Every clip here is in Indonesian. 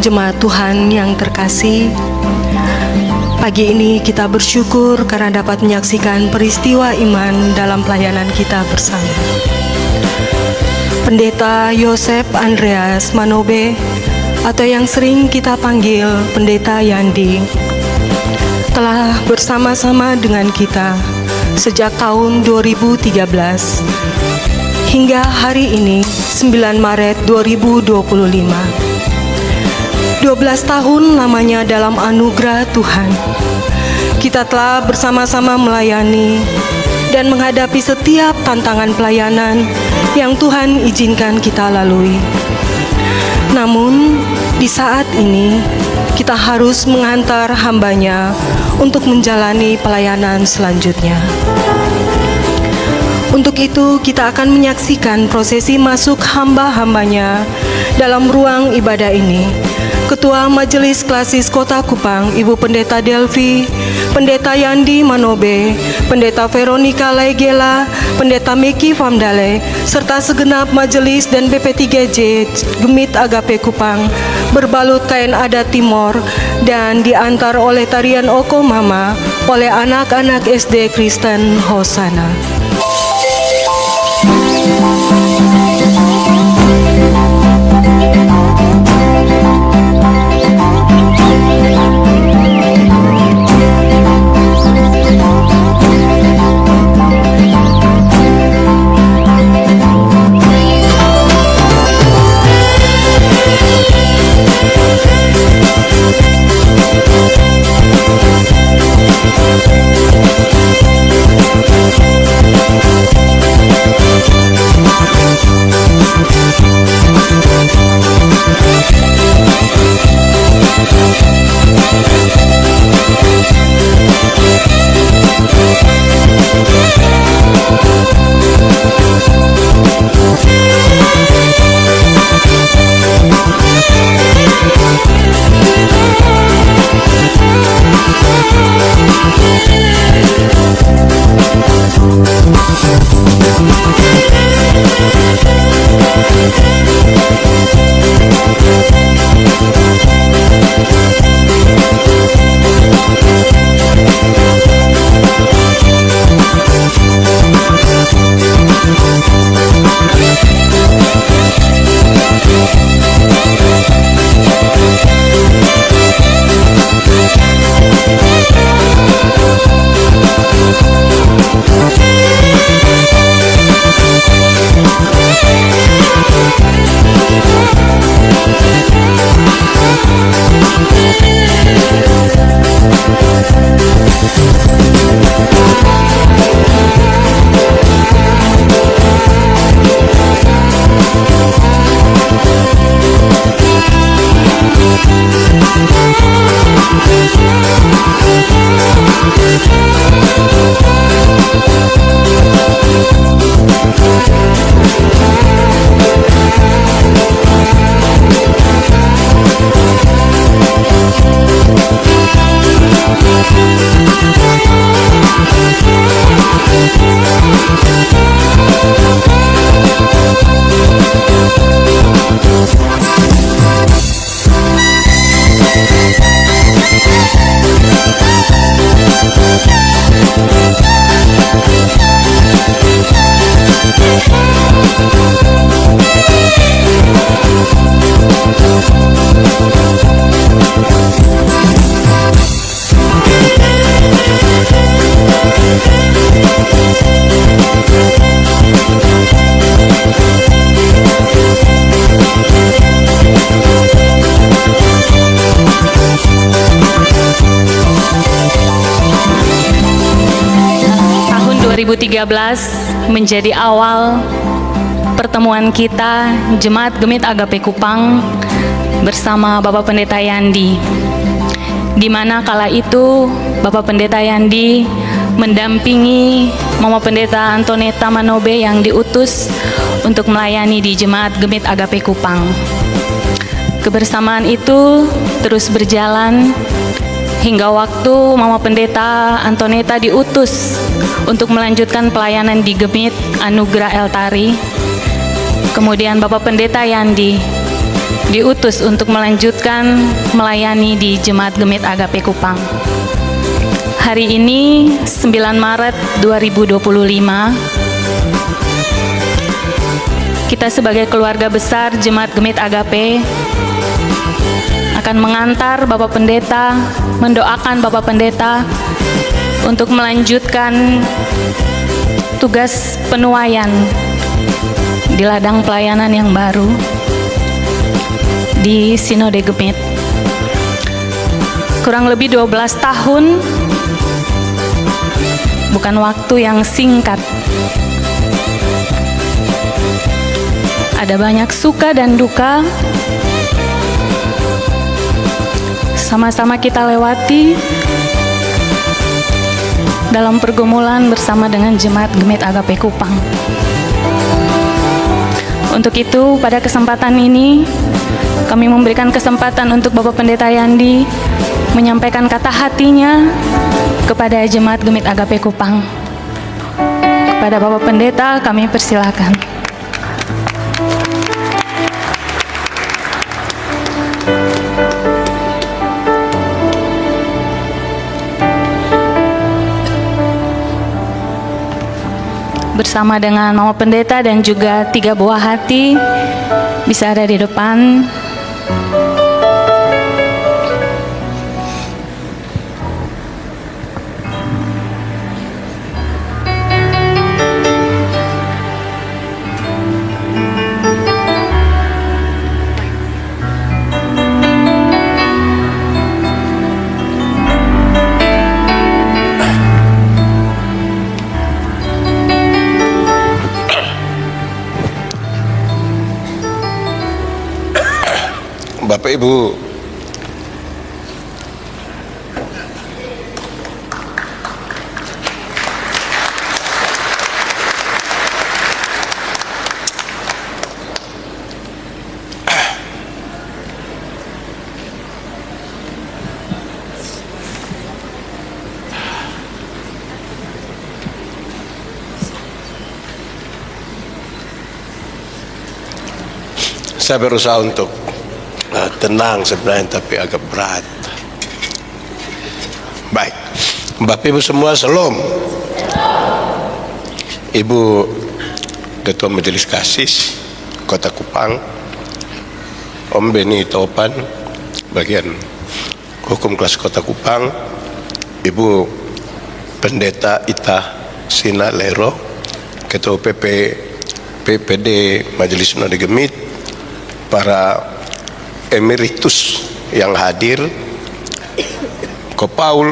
Jemaat Tuhan yang terkasih, pagi ini kita bersyukur karena dapat menyaksikan peristiwa iman dalam pelayanan kita bersama. Pendeta Yosef Andreas Manobe, atau yang sering kita panggil Pendeta Yandi, telah bersama-sama dengan kita sejak tahun 2013 hingga hari ini 9 Maret 2025. 12 tahun lamanya dalam anugerah Tuhan, kita telah bersama-sama melayani dan menghadapi setiap tantangan pelayanan yang Tuhan izinkan kita lalui. Namun, di saat ini, kita harus menghantar hamba-Nya untuk menjalani pelayanan selanjutnya. Untuk itu, kita akan menyaksikan prosesi masuk hamba-hamba-Nya dalam ruang ibadah ini. Ketua Majelis Klasis Kota Kupang, Ibu Pendeta Delvi, Pendeta Yandi Manobe, Pendeta Veronica Laigela, Pendeta Meki Famdale, serta segenap majelis dan BP3J Gemit Agape Kupang berbalut kain adat Timor dan diantar oleh tarian Oko Mama oleh anak-anak SD Kristen Hosana. Tahun 2013 menjadi awal pertemuan kita Jemaat Gemit Agape Kupang bersama Bapak Pendeta Yandi, di mana kala itu Bapak Pendeta Yandi mendampingi Mama Pendeta Antoneta Manobe yang diutus untuk melayani di Jemaat Gemit Agape Kupang. Kebersamaan itu terus berjalan hingga waktu Mama Pendeta Antoneta diutus untuk melanjutkan pelayanan di Gemit Anugerah Eltari. Kemudian Bapak Pendeta Yandi diutus untuk melanjutkan melayani di Jemaat Gemit Agape Kupang. Hari ini 9 Maret 2025, kita sebagai keluarga besar Jemaat Gemit Agape akan mengantar Bapak Pendeta, mendoakan Bapak Pendeta untuk melanjutkan tugas penuaian di ladang pelayanan yang baru di Sinode Gemit. Kurang lebih 12 tahun, bukan waktu yang singkat. Ada banyak suka dan duka, sama-sama kita lewati dalam pergumulan bersama dengan Jemaat Gemit Agape Kupang. Untuk itu, pada kesempatan ini, kami memberikan kesempatan untuk Bapak Pendeta Yandi menyampaikan kata hatinya kepada Jemaat Gemit Agape Kupang. Kepada Bapak Pendeta, kami persilakan. Bersama dengan Mama Pendeta dan juga 3 buah hati bisa ada di depan. Bapak Ibu, saya berusaha untuk tenang sebenarnya, tapi agak berat. Baik, Bapak Ibu semua, Shalom. Ibu Ketua Majelis Kasis Kota Kupang, Om Beni Topan, bagian hukum kelas Kota Kupang, Ibu Pendeta Ita Sina Lero, Ketua PPD Majelis Sinode Gemit, para emeritus yang hadir, Ko Paul,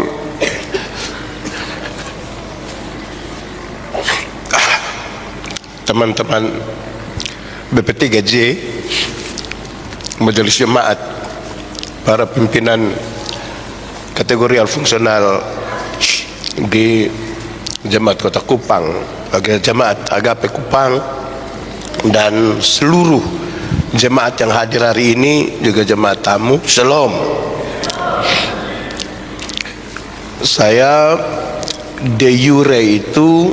teman-teman BP3J, Majelis Jemaat, para pimpinan kategori fungsional di Jemaat Kota Kupang, bagi Jemaat Agape Kupang, dan seluruh jemaat yang hadir hari ini, juga jemaat tamu, Shalom. Saya de jure itu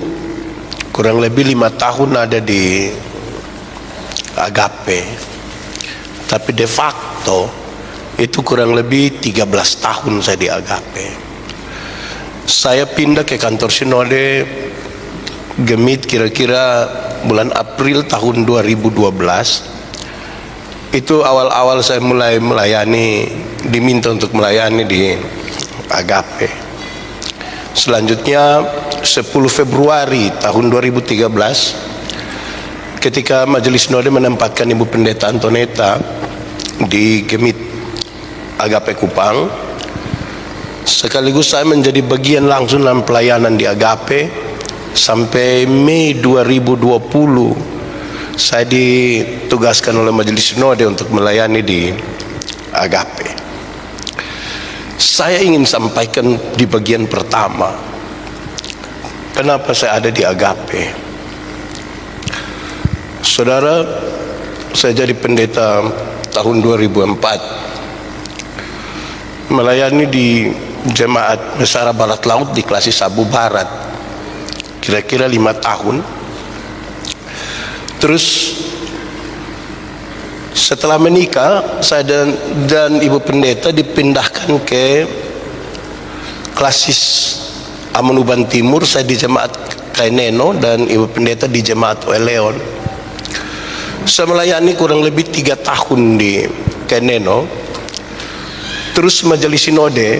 kurang lebih 5 tahun ada di Agape, tapi de facto itu kurang lebih 13 tahun saya di Agape. Saya pindah ke kantor Sinode Gemit kira-kira bulan April tahun 2012. Itu awal-awal saya mulai melayani, diminta untuk melayani di Agape. Selanjutnya 10 Februari tahun 2013, ketika Majelis Sinode menempatkan Ibu Pendeta Antoneta di Gemit Agape Kupang, sekaligus saya menjadi bagian langsung dalam pelayanan di Agape sampai Mei 2020. Saya ditugaskan oleh Majelis Sinode untuk melayani di Agape. Saya ingin sampaikan di bagian pertama, kenapa saya ada di Agape. Saudara, saya jadi pendeta tahun 2004, melayani di Jemaat Mesara Barat Laut di Klasis Sabu Barat, kira-kira 5 tahun. Terus Setelah menikah, saya dan Ibu Pendeta dipindahkan ke klasis Amanuban Timur. Saya di jemaat Kaineno dan Ibu Pendeta di jemaat Leon. Saya melayani kurang lebih 3 tahun di Kaineno. Terus Majelis Sinode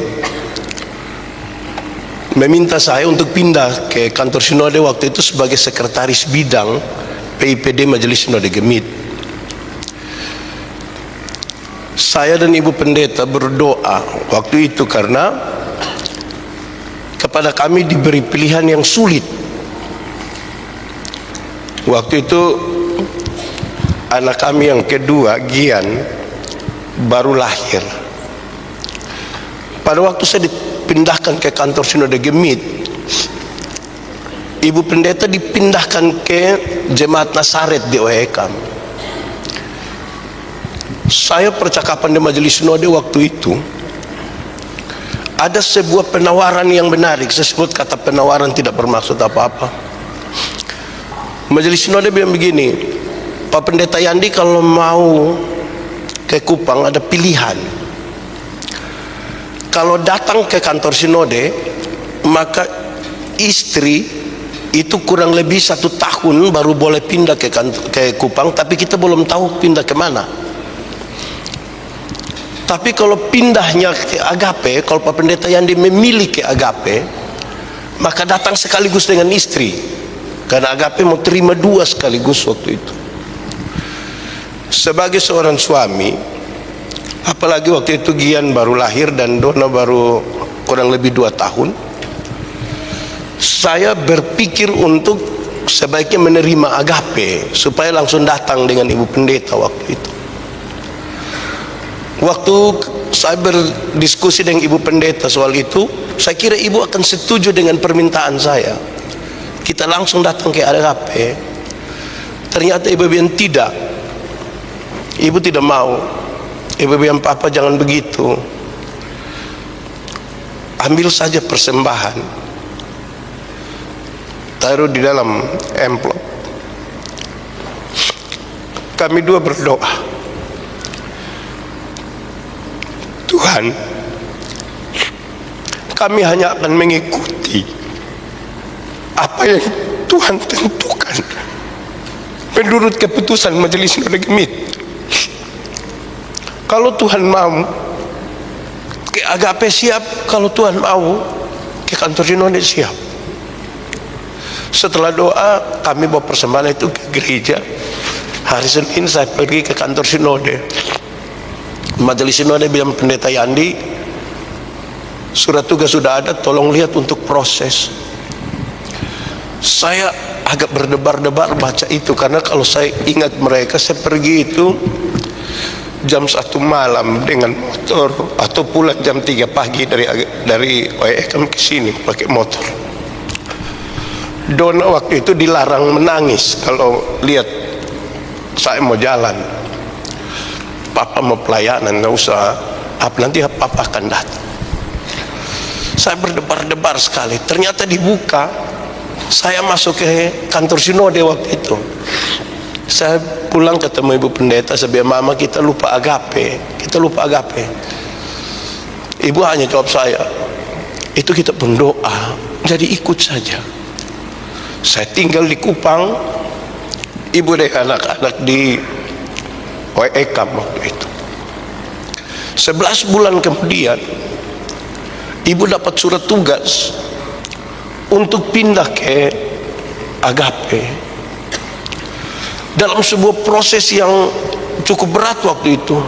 meminta saya untuk pindah ke kantor Sinode waktu itu sebagai sekretaris bidang PIPD Majelis Sinode Gemit. Saya dan Ibu Pendeta berdoa waktu itu karena kepada kami diberi pilihan yang sulit. Waktu itu anak kami yang kedua, Gian, baru lahir. Pada waktu saya dipindahkan ke kantor Sinode Gemit, Ibu Pendeta dipindahkan ke Jemaat Nasaret di Oekam. Saya percakapan di Majelis Sinode waktu itu, ada sebuah penawaran yang menarik. Saya sebut kata penawaran tidak bermaksud apa-apa. Majelis Sinode bilang begini, Pak Pendeta Yandi kalau mau ke Kupang ada pilihan. Kalau datang ke kantor Sinode, maka istri itu kurang lebih 1 tahun baru boleh pindah ke Kupang, tapi kita belum tahu pindah kemana. Tapi kalau pindahnya ke Agape, kalau Pak Pendeta Yandi memilih ke Agape, maka datang sekaligus dengan istri, karena Agape mau terima 2 sekaligus waktu itu. Sebagai seorang suami, apalagi waktu itu Gian baru lahir dan Dona baru kurang lebih 2 tahun, saya berpikir untuk sebaiknya menerima Agape supaya langsung datang dengan Ibu Pendeta waktu itu. Waktu saya berdiskusi dengan Ibu Pendeta soal itu, saya kira Ibu akan setuju dengan permintaan saya. Kita langsung datang ke Agape. Ternyata Ibu bilang tidak. Ibu tidak mau. Ibu bilang, Papa jangan begitu. Ambil saja persembahan, taruh di dalam amplop. Kami 2 berdoa, Tuhan, kami hanya akan mengikuti apa yang Tuhan tentukan menurut keputusan Majelis Sinode Gemit. Kalau Tuhan mau ke Agape siap, kalau Tuhan mau ke kantor Sinode siap. Setelah doa, kami bawa persembahan itu ke gereja. Hari Senin saya pergi ke kantor Sinode. Majelis Sinode bilang, Pendeta Yandi, surat tugas sudah ada, tolong lihat untuk proses. Saya agak berdebar-debar baca itu, karena kalau saya ingat mereka, saya pergi itu jam 1 malam dengan motor, atau pulang jam 3 pagi dari OEKM ke sini pakai motor. Dona waktu itu dilarang menangis kalau lihat saya mau jalan. Papa mau pelayanan, nggak usah, nanti Papa akan datang. Saya berdebar-debar sekali. Ternyata dibuka, saya masuk ke kantor Sinode waktu itu. Saya pulang ketemu Ibu Pendeta, saya bilang, Mama kita lupa Agape, Ibu hanya jawab saya, itu kita berdoa, jadi ikut saja. Saya tinggal di Kupang, Ibu dengan anak-anak di Oekam waktu itu. 11 bulan kemudian, Ibu dapat surat tugas untuk pindah ke Agape. Dalam sebuah proses yang cukup berat waktu itu.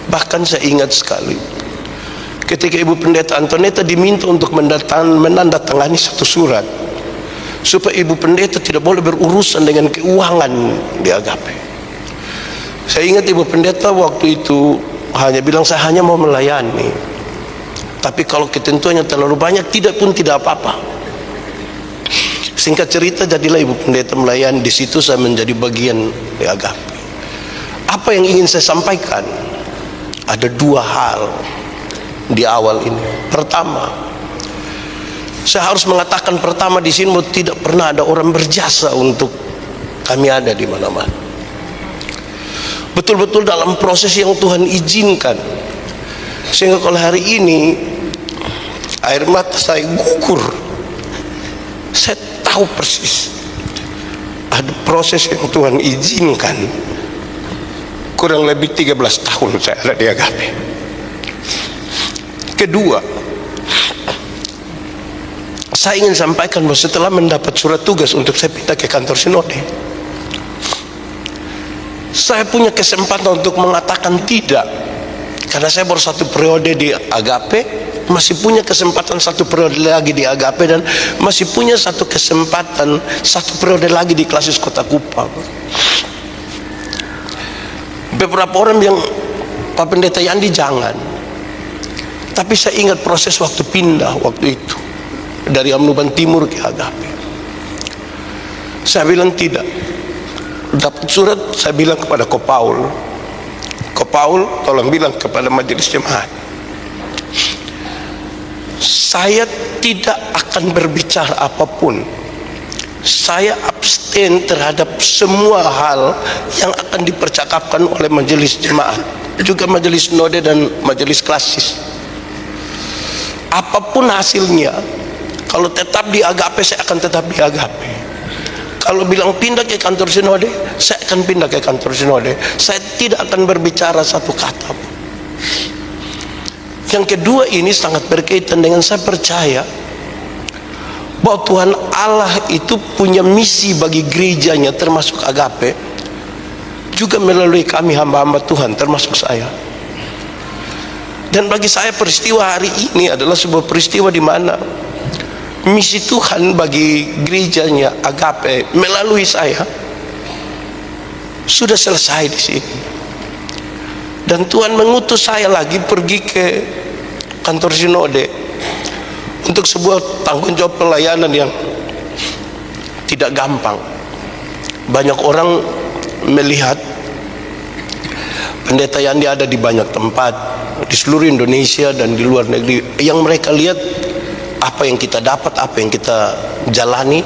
Bahkan saya ingat sekali, ketika Ibu Pendeta Antoneta diminta untuk menandatangani 1 surat, supaya Ibu Pendeta tidak boleh berurusan dengan keuangan di Agape. Saya ingat Ibu Pendeta waktu itu hanya bilang, saya hanya mau melayani, tapi kalau ketentuannya terlalu banyak, tidak apa-apa. Singkat cerita, jadilah Ibu Pendeta melayani. Di situ saya menjadi bagian di Agape. Apa yang ingin saya sampaikan? Ada 2 hal di awal ini. Pertama, saya harus mengatakan di sini bahwa tidak pernah ada orang berjasa untuk kami ada di mana-mana. betul-betul dalam proses yang Tuhan izinkan, sehingga kalau hari ini air mata saya gugur. Saya tahu persis ada proses yang Tuhan izinkan. Kurang lebih 13 tahun saya ada di Agape. Kedua, saya ingin sampaikan bahwa setelah mendapat surat tugas untuk saya pindah ke kantor sinode, saya punya kesempatan untuk mengatakan tidak, karena saya baru 1 periode di Agape, masih punya kesempatan 1 periode lagi di Agape, dan masih punya 1 kesempatan 1 periode lagi di Klasis Kota Kupang. Beberapa orang bilang, Pak Pendeta Yandi jangan. Tapi saya ingat proses waktu pindah waktu itu dari Amnuban Timur ke Agape. Saya bilang tidak. Dapat surat, saya bilang kepada Ko Paul, tolong bilang kepada majelis jemaat, saya tidak akan berbicara apapun. Saya abstain terhadap semua hal yang akan dipercakapkan oleh majelis jemaat, juga majelis sinode dan majelis klasis. Apapun hasilnya, kalau tetap di Agape, saya akan tetap di Agape. Kalau bilang pindah ke kantor sinode, saya akan pindah ke kantor sinode. Saya tidak akan berbicara satu kata pun. Yang kedua, ini sangat berkaitan dengan saya percaya bahwa Tuhan Allah itu punya misi bagi gerejanya, termasuk Agape, juga melalui kami hamba-hamba Tuhan, termasuk saya. Dan bagi saya peristiwa hari ini adalah sebuah peristiwa di mana misi Tuhan bagi gerejanya Agape melalui saya sudah selesai di sini. Dan Tuhan mengutus saya lagi pergi ke kantor sinode untuk sebuah tanggung jawab pelayanan yang tidak gampang. Banyak orang melihat Pendeta Yandi ada di banyak tempat di seluruh Indonesia dan di luar negeri. Yang mereka lihat apa yang kita dapat, apa yang kita jalani,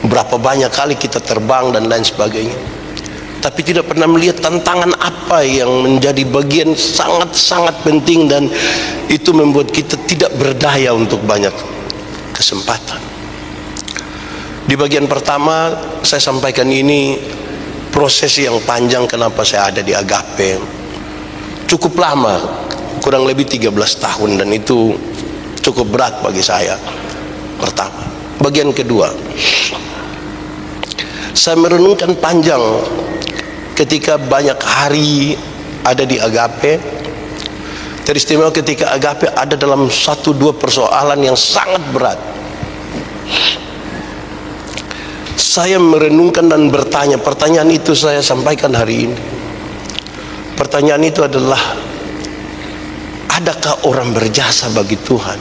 berapa banyak kali kita terbang dan lain sebagainya, tapi tidak pernah melihat tantangan apa yang menjadi bagian sangat-sangat penting, dan itu membuat kita tidak berdaya untuk banyak kesempatan. Di bagian pertama saya sampaikan ini proses yang panjang kenapa saya ada di Agape. Cukup lama, kurang lebih 13 tahun, dan itu cukup berat bagi saya. Pertama. Bagian kedua, saya merenungkan panjang ketika banyak hari ada di Agape, teristimewa ketika Agape ada dalam 1-2 persoalan yang sangat berat. Saya merenungkan dan bertanya, pertanyaan itu saya sampaikan hari ini. Pertanyaan itu adalah, adakah orang berjasa bagi Tuhan?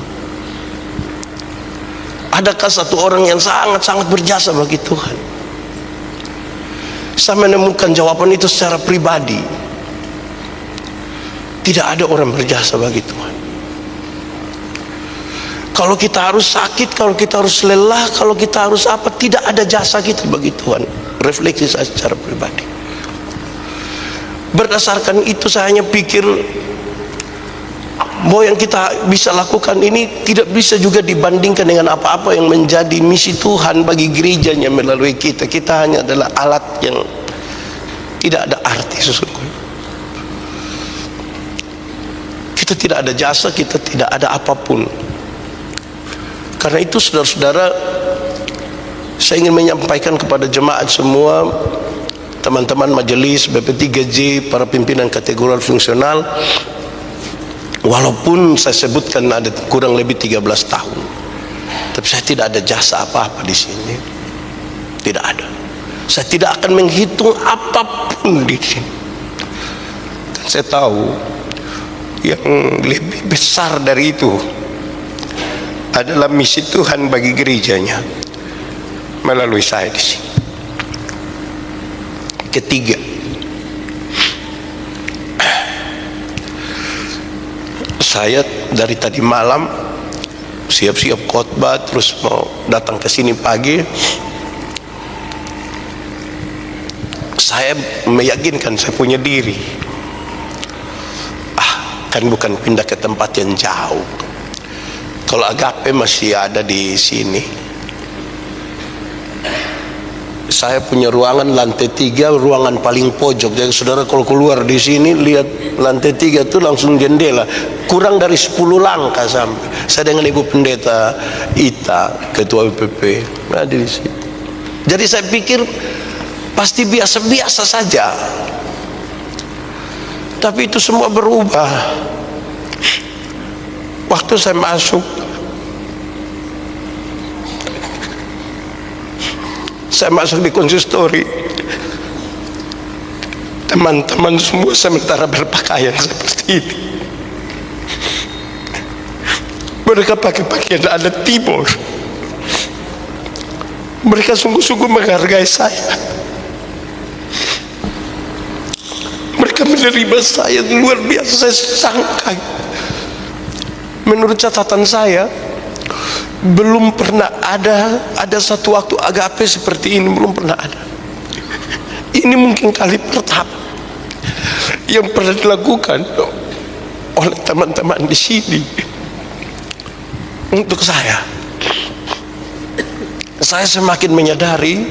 Adakah satu orang yang sangat-sangat berjasa bagi Tuhan? Saya menemukan jawaban itu secara pribadi. Tidak ada orang berjasa bagi Tuhan. Kalau kita harus sakit, kalau kita harus lelah, kalau kita harus apa, tidak ada jasa kita bagi Tuhan. Refleksi saya secara pribadi. Berdasarkan itu saya hanya pikir bahwa yang kita bisa lakukan ini tidak bisa juga dibandingkan dengan apa-apa yang menjadi misi Tuhan bagi gerejanya melalui kita. Kita hanya adalah alat yang tidak ada arti sesungguhnya. Kita tidak ada jasa, kita tidak ada apapun. Karena itu saudara-saudara, saya ingin menyampaikan kepada jemaat semua, teman-teman majelis BP3J, para pimpinan kategori fungsional, walaupun saya sebutkan ada kurang lebih 13 tahun, tapi saya tidak ada jasa apa-apa di sini. Tidak ada. Saya tidak akan menghitung apapun di sini. Dan saya tahu yang lebih besar dari itu adalah misi Tuhan bagi gerejanya melalui saya di sini. Ketiga, saya dari tadi malam siap-siap khotbah, terus mau datang ke sini pagi. saya meyakinkan saya punya diri. Kan bukan pindah ke tempat yang jauh. Kalau Agape masih ada di sini. Saya punya ruangan lantai 3, ruangan paling pojok. Jadi saudara kalau keluar di sini lihat lantai 3 itu langsung jendela. Kurang dari 10 langkah sampai. Saya dengan Ibu Pendeta Ita, Ketua UPP, ada di sini. Jadi saya pikir pasti biasa-biasa saja. Tapi itu semua berubah. Waktu saya masuk, di konsistori, teman-teman semua sementara berpakaian seperti ini. Mereka pakai pakaian adat timur. Mereka sungguh-sungguh menghargai saya. Mereka menerima saya luar biasa. Saya sangka, menurut catatan saya, belum pernah ada satu waktu Agape seperti ini, belum pernah ada. Ini mungkin kali pertama yang pernah dilakukan oleh teman-teman di sini untuk saya. Saya semakin menyadari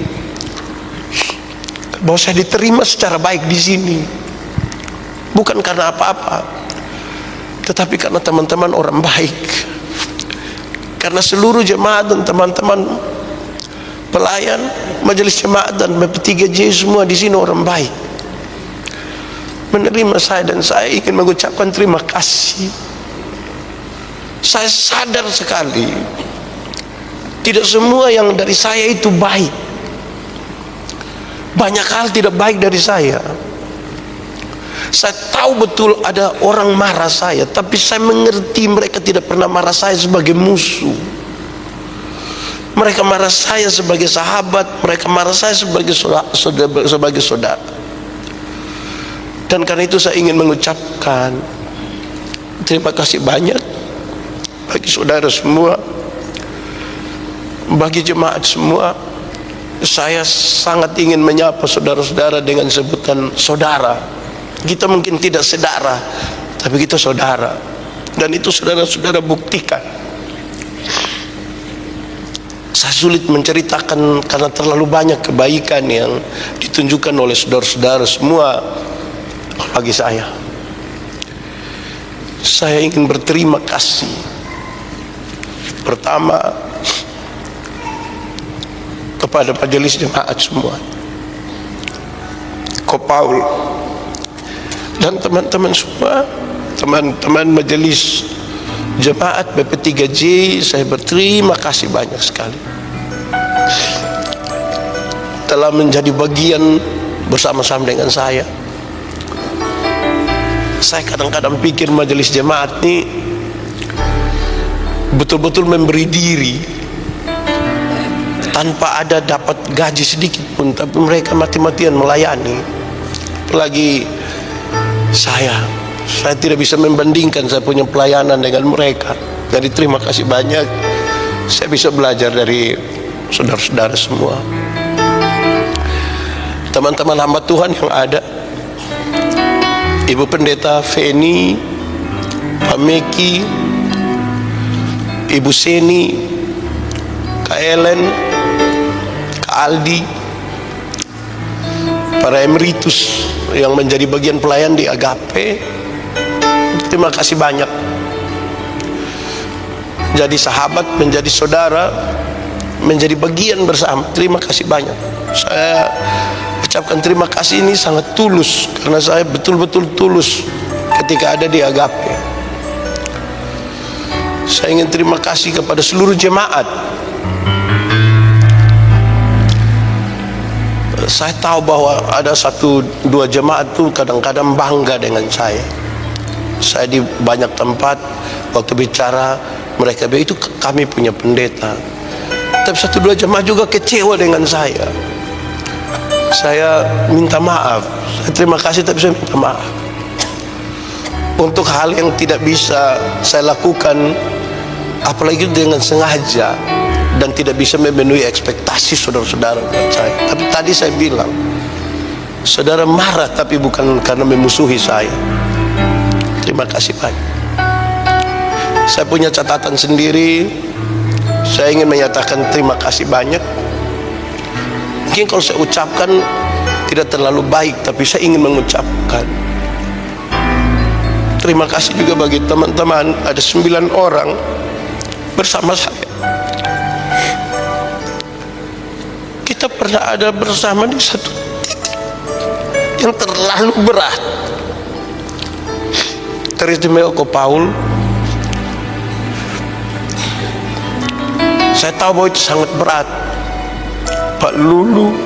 bahwa saya diterima secara baik di sini, bukan karena apa-apa, tetapi karena teman-teman orang baik. Karena seluruh jemaat dan teman-teman pelayan majelis jemaat dan BP3J semua di sini orang baik, menerima saya, dan saya ingin mengucapkan terima kasih. Saya sadar sekali tidak semua yang dari saya itu baik. Banyak hal tidak baik dari saya. Saya tahu betul ada orang marah saya, tapi saya mengerti mereka tidak pernah marah saya sebagai musuh. Mereka marah saya sebagai sahabat, mereka marah saya sebagai saudara. Dan karena itu saya ingin mengucapkan terima kasih banyak bagi saudara semua, bagi jemaat semua. Saya sangat ingin menyapa saudara-saudara dengan sebutan saudara. Kita mungkin tidak sedara, tapi kita saudara. Dan itu saudara-saudara buktikan. Saya sulit menceritakan karena terlalu banyak kebaikan yang ditunjukkan oleh saudara-saudara semua bagi saya. Saya ingin berterima kasih. Pertama, kepada majelis jemaat semua, Kopaul, dan teman-teman semua, teman-teman majelis jemaat BP3J, saya berterima kasih banyak sekali telah menjadi bagian bersama-sama dengan saya. Saya kadang-kadang pikir majelis jemaat ini betul-betul memberi diri tanpa ada dapat gaji sedikit pun, tapi mereka mati-matian melayani. Apalagi saya tidak bisa membandingkan saya punya pelayanan dengan mereka. Jadi terima kasih banyak. Saya bisa belajar dari saudara-saudara semua. Teman-teman hamba Tuhan yang ada, Ibu Pendeta Feni, Pak Meki, Ibu Seni, Kak Ellen, Kak Aldi, para emeritus yang menjadi bagian pelayan di Agape, terima kasih banyak. Menjadi sahabat, menjadi saudara, menjadi bagian bersama, terima kasih banyak. Saya ucapkan terima kasih ini sangat tulus, karena saya betul-betul tulus ketika ada di Agape. Saya ingin terima kasih kepada seluruh jemaat. Saya tahu bahwa ada 1-2 jemaat tuh kadang-kadang bangga dengan saya. Saya di banyak tempat waktu bicara, mereka bilang itu kami punya pendeta. Tapi 1-2 jemaat juga kecewa dengan saya. Saya minta maaf. Saya terima kasih, tapi saya minta maaf untuk hal yang tidak bisa saya lakukan, apalagi dengan sengaja, dan tidak bisa memenuhi ekspektasi saudara-saudara buat saya. Tapi tadi saya bilang, Saudara marah tapi bukan karena memusuhi saya. Terima kasih banyak. Saya punya catatan sendiri. Saya ingin menyatakan terima kasih banyak. Mungkin kalau saya ucapkan tidak terlalu baik, tapi saya ingin mengucapkan terima kasih juga bagi teman-teman. Ada 9 orang bersama saya. Kita pernah ada bersama di satu titik yang terlalu berat. Teristimewa Ko Paul, saya tahu bahwa itu sangat berat. Pak Lulu,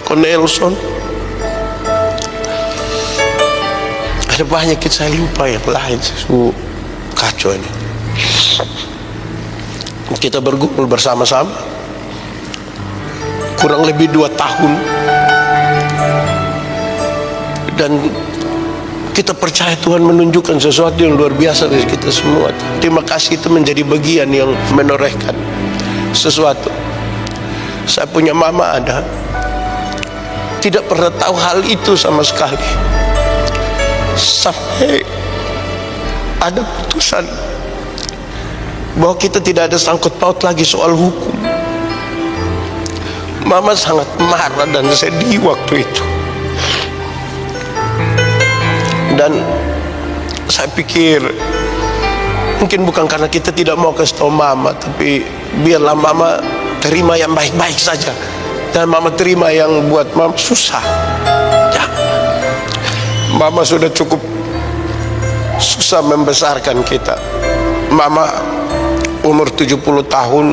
Ko Nelson, ada banyak saya lupa yang lain. Kacau ini. Kita bergumul bersama-sama kurang lebih 2 tahun, dan kita percaya Tuhan menunjukkan sesuatu yang luar biasa dari kita semua. Terima kasih itu menjadi bagian yang menorehkan sesuatu. Saya punya mama ada, tidak pernah tahu hal itu sama sekali, sampai ada putusan bahwa kita tidak ada sangkut paut lagi soal hukum. Mama sangat marah dan sedih waktu itu. Dan saya pikir mungkin bukan karena kita tidak mau kasih tahu mama, tapi biarlah mama terima yang baik-baik saja, dan mama terima yang buat mama susah. Ya, mama sudah cukup susah membesarkan kita. Mama umur 70 tahun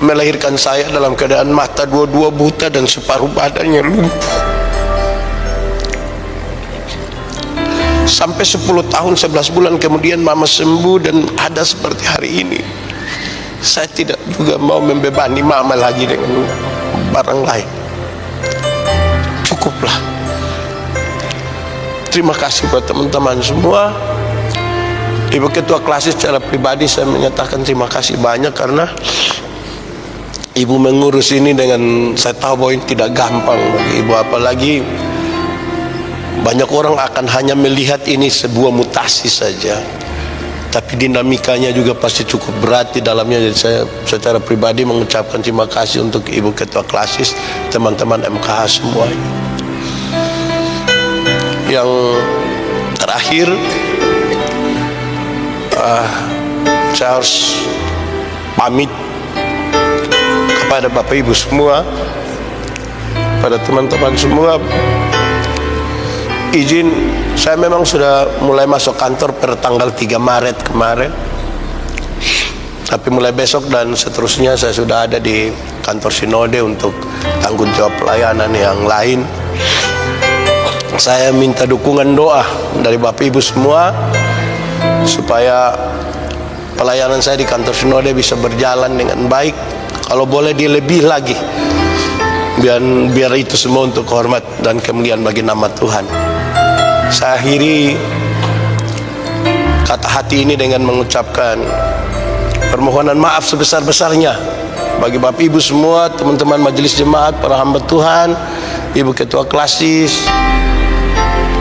melahirkan saya dalam keadaan mata dua-dua buta dan separuh badannya lumpuh. Sampai 10 tahun 11 bulan kemudian mama sembuh dan ada seperti hari ini. Saya tidak juga mau membebani mama lagi dengan barang lain. Cukuplah. Terima kasih buat teman-teman semua. Ibu Ketua Klasis secara pribadi saya menyatakan terima kasih banyak, karena ibu mengurus ini dengan, saya tahu bahwa ini tidak gampang bagi ibu, apalagi banyak orang akan hanya melihat ini sebuah mutasi saja, tapi dinamikanya juga pasti cukup berat di dalamnya. Jadi saya secara pribadi mengucapkan terima kasih untuk Ibu Ketua Klasis, teman-teman MKH semuanya. Yang terakhir, saya harus pamit kepada Bapak Ibu semua, pada teman-teman semua. Izin, saya memang sudah mulai masuk kantor per tanggal 3 Maret kemarin, tapi mulai besok dan seterusnya saya sudah ada di kantor Sinode untuk tanggung jawab pelayanan yang lain. Saya minta dukungan doa dari Bapak Ibu semua supaya pelayanan saya di kantor Sinode bisa berjalan dengan baik. Kalau boleh dilebih lagi, biar itu semua untuk hormat dan kemuliaan bagi nama Tuhan. Saya akhiri kata hati ini dengan mengucapkan permohonan maaf sebesar-besarnya bagi Bapak Ibu semua, teman-teman majelis jemaat, para hamba Tuhan, Ibu Ketua Klasis,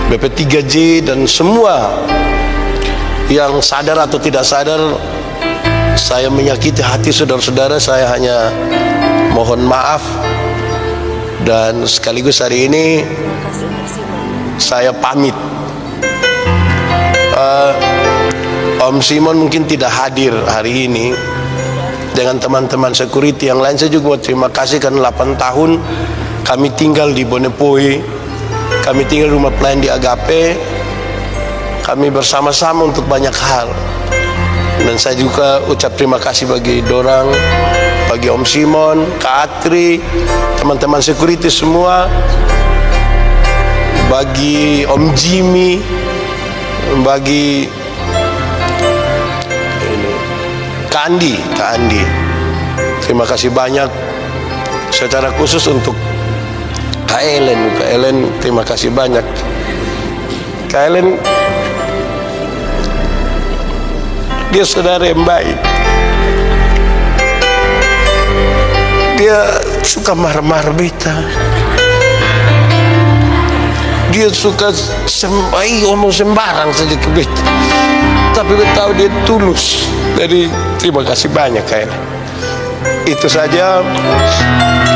BP3J, dan semua yang sadar atau tidak sadar saya menyakiti hati saudara-saudara. Saya hanya mohon maaf, dan sekaligus hari ini saya pamit. Om Simon mungkin tidak hadir hari ini dengan teman-teman security yang lain. Saya juga mau terima kasih karena 8 tahun kami tinggal di Bonepoi, kami tinggal di rumah pelayan di Agape, kami bersama-sama untuk banyak hal. Dan saya juga ucap terima kasih bagi Dorang, bagi Om Simon, Kak Atri, teman-teman security semua, bagi Om Jimmy, bagi Kak Andi. Terima kasih banyak. Secara khusus untuk Kak Ellen, terima kasih banyak. Kak Ellen, dia saudara yang baik. Dia suka marah-marah beta. dia suka ngomong sembarang saja ke beta, tapi beta tahu dia tulus. Jadi terima kasih banyak kayaknya. Itu saja,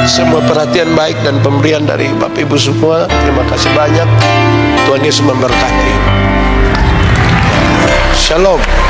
semua perhatian baik dan pemberian dari Bapak Ibu semua. Terima kasih banyak. Tuhan Yesus memberkati. Shalom.